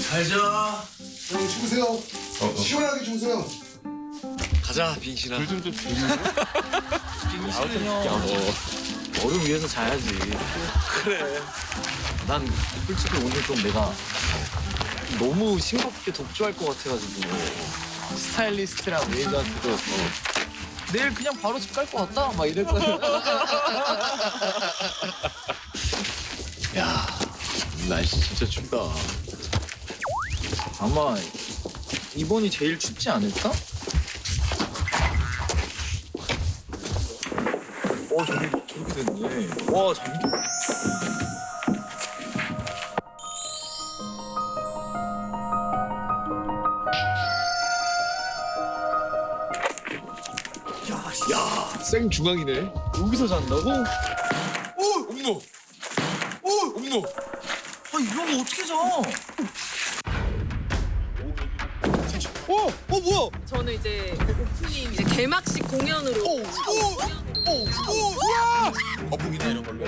잘 자. 형 주무세요. 시원하게 주무세요. 가자, 빙신아. 좀 재밌는 너를 위해서 자야지. 그래. 난 솔직히 오늘 좀 내가 너무 싱겁게 독주할 것 같아가지고 스타일리스트랑 메이드한테도 내일 그냥 바로 집 갈 것 같다 막 이랬거든. 야, 날씨 진짜 춥다. 아마 이번이 제일 춥지 않을까? 저렇게 됐네. 와, 잠겨. 야, 생 중앙이네. 여기서 잔다고? 엄노. 엄노. 아, 이런 거 어떻게 자? 뭐야? 저는 이제 오프닝 이제 개막식 공연으로 거북이나 이런 걸로.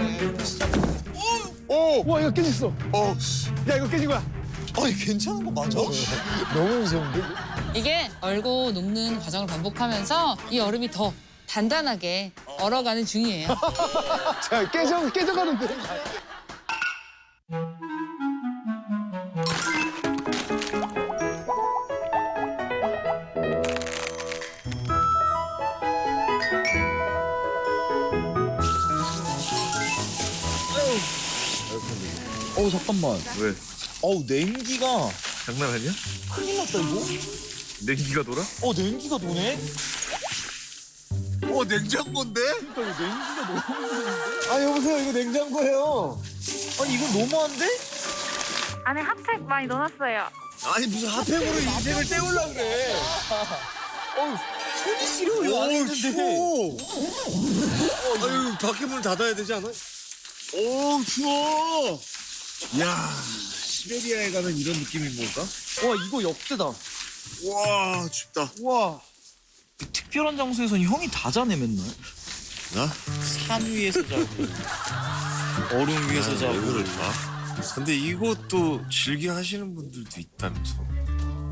와 이거 깨졌어. 야 이거 깨진 거야. 아니, 괜찮은 거 맞아? 너무 무서운데? 이게 얼고 녹는 과정을 반복하면서 이 얼음이 더 단단하게 얼어가는 중이에요. 자 깨져가는데. 잠깐만. 왜? 냉기가 장난 아니야? 큰일 났다, 이거. 냉기가 돌아? 냉기가 도네? 냉장고인데? 아 여보세요 이거 냉장고예요. 아니, 이거 너무한데? 안에 핫팩 많이 넣어놨어요. 아니, 무슨 핫팩으로 인생을 때우려 그래. 손이 시려워, 안에 있는데. 추워. 아유, 밖에 문 닫아야 되지 않아? 오, 추워. 야, 시베리아에 가면 이런 느낌인 걸까? 와, 이거 역대다. 와, 춥다. 와. 특별한 장소에선 형이 다 자네, 맨날. 나? 산 위에서 자고, 얼음 위에서 왜 자고. 그럴까? 근데 이것도 즐겨 하시는 분들도 있다면서.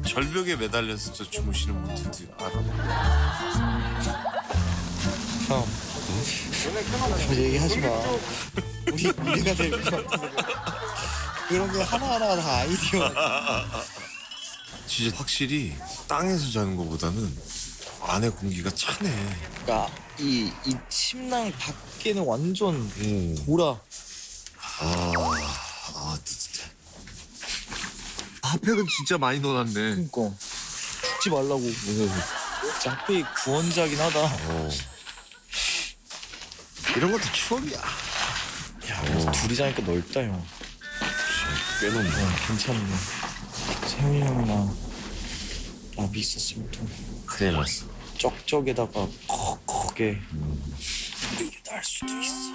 절벽에 매달려서 주무시는 분들도 알아. 형, 얘기하지 마. 우리 미래가 될 것 같아. 그런 게 하나하나 다 아이디어. 진짜 확실히 땅에서 자는 것보다는 안에 공기가 차네. 그러니까 이 침낭 밖에는 완전 돌아. 따뜻해. 핫팩은 진짜 많이 넣어놨네. 그러니까 죽지 말라고. 진짜 하필 구원자긴 하다. 이런 것도 추억이야. 야, 둘이 자니까 넓다, 형. 꽤 넓네. 괜찮네. 세훈이 형이랑 나비 있었으면 또 큰일 났어. 쩍쩍에다가 퍽퍽하게 이게 날 수도 있어.